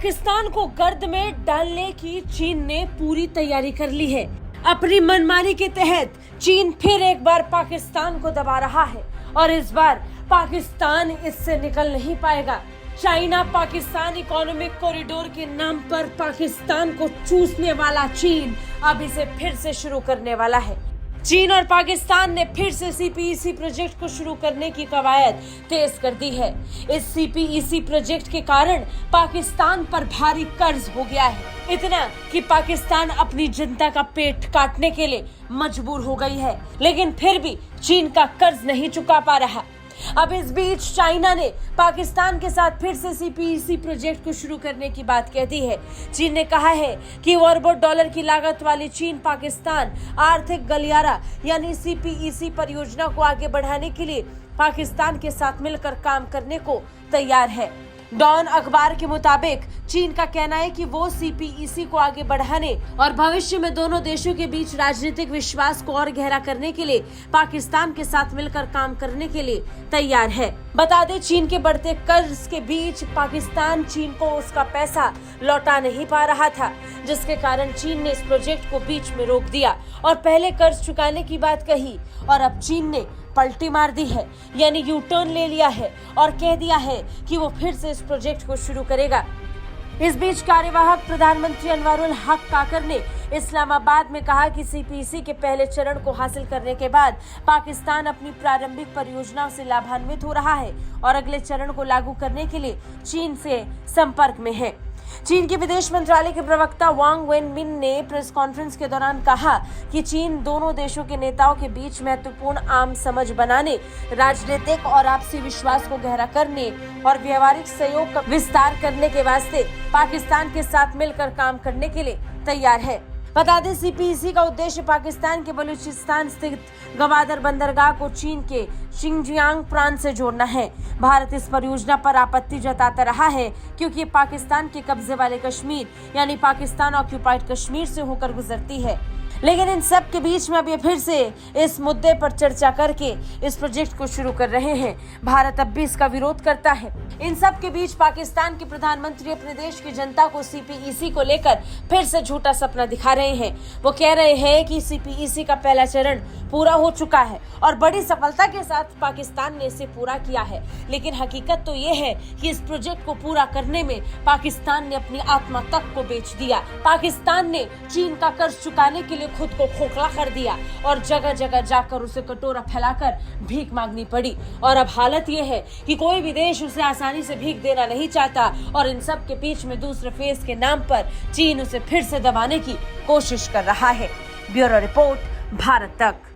पाकिस्तान को गर्द में डालने की चीन ने पूरी तैयारी कर ली है। अपनी मनमानी के तहत चीन फिर एक बार पाकिस्तान को दबा रहा है और इस बार पाकिस्तान इससे निकल नहीं पाएगा। चाइना पाकिस्तान इकोनॉमिक कॉरिडोर के नाम पर पाकिस्तान को चूसने वाला चीन अब इसे फिर से शुरू करने वाला है। चीन और पाकिस्तान ने फिर से सीपीईसी प्रोजेक्ट को शुरू करने की कवायद तेज कर दी है। इस सीपीईसी प्रोजेक्ट के कारण पाकिस्तान पर भारी कर्ज हो गया है, इतना कि पाकिस्तान अपनी जनता का पेट काटने के लिए मजबूर हो गई है, लेकिन फिर भी चीन का कर्ज नहीं चुका पा रहा। अब इस बीच चाइना ने पाकिस्तान के साथ फिर से सीपीईसी प्रोजेक्ट को शुरू करने की बात कह दी है। चीन ने कहा है कि अरबों डॉलर की लागत वाली चीन पाकिस्तान आर्थिक गलियारा यानी सीपीईसी परियोजना को आगे बढ़ाने के लिए पाकिस्तान के साथ मिलकर काम करने को तैयार है। डॉन अखबार के मुताबिक चीन का कहना है कि वो सीपीईसी को आगे बढ़ाने और भविष्य में दोनों देशों के बीच राजनीतिक विश्वास को और गहरा करने के लिए पाकिस्तान के साथ मिलकर काम करने के लिए तैयार है। बता दें, चीन के बढ़ते कर्ज के बीच पाकिस्तान चीन को उसका पैसा लौटा नहीं पा रहा था, जिसके कारण चीन ने इस प्रोजेक्ट को बीच में रोक दिया और पहले कर्ज चुकाने की बात कही और अब चीन ने पलटी मार दी है, यानी यू टर्न ले लिया है और कह दिया है कि वो फिर से इस प्रोजेक्ट को शुरू करेगा। इस बीच कार्यवाहक प्रधानमंत्री अनवरुल हक काकर ने इस्लामाबाद में कहा कि सीपीईसी के पहले चरण को हासिल करने के बाद पाकिस्तान अपनी प्रारंभिक परियोजनाओं से लाभान्वित हो रहा है और अगले चरण को लागू करने के लिए चीन से संपर्क में है। चीन के विदेश मंत्रालय के प्रवक्ता वांग वेनबिन ने प्रेस कॉन्फ्रेंस के दौरान कहा कि चीन दोनों देशों के नेताओं के बीच महत्वपूर्ण आम समझ बनाने, राजनीतिक और आपसी विश्वास को गहरा करने और व्यवहारिक सहयोग का विस्तार करने के वास्ते पाकिस्तान के साथ मिलकर काम करने के लिए तैयार है। बता दें, सीपीईसी का उद्देश्य पाकिस्तान के बलूचिस्तान स्थित गवादर बंदरगाह को चीन के शिंगजियांग प्रांत से जोड़ना है। भारत इस परियोजना पर आपत्ति जताता रहा है क्योंकि ये पाकिस्तान के कब्जे वाले कश्मीर यानी पाकिस्तान ऑक्यूपाइड कश्मीर से होकर गुजरती है। लेकिन इन सब के बीच में अब ये फिर से इस मुद्दे पर चर्चा करके इस प्रोजेक्ट को शुरू कर रहे हैं। भारत अब भी इसका विरोध करता है। इन सब के बीच पाकिस्तान के प्रधानमंत्री अपने देश की जनता को सीपीईसी को लेकर फिर से झूठा सपना दिखा रहे हैं। वो कह रहे हैं कि सीपीईसी का पहला चरण पूरा हो चुका है और बड़ी सफलता के साथ पाकिस्तान ने इसे पूरा किया है, लेकिन हकीकत तो ये है कि इस प्रोजेक्ट को पूरा करने में पाकिस्तान ने अपनी आत्मा तक को बेच दिया। पाकिस्तान ने चीन का कर्ज चुकाने के लिए खुद को खोखला कर दिया और जगह जगह जाकर उसे कटोरा फैलाकर भीख मांगनी पड़ी। और अब हालत ये है कि कोई भी देश उसे आसानी से भीख देना नहीं चाहता और इन सब के बीच में दूसरे फेज के नाम पर चीन उसे फिर से दबाने की कोशिश कर रहा है। ब्यूरो रिपोर्ट, भारत तक।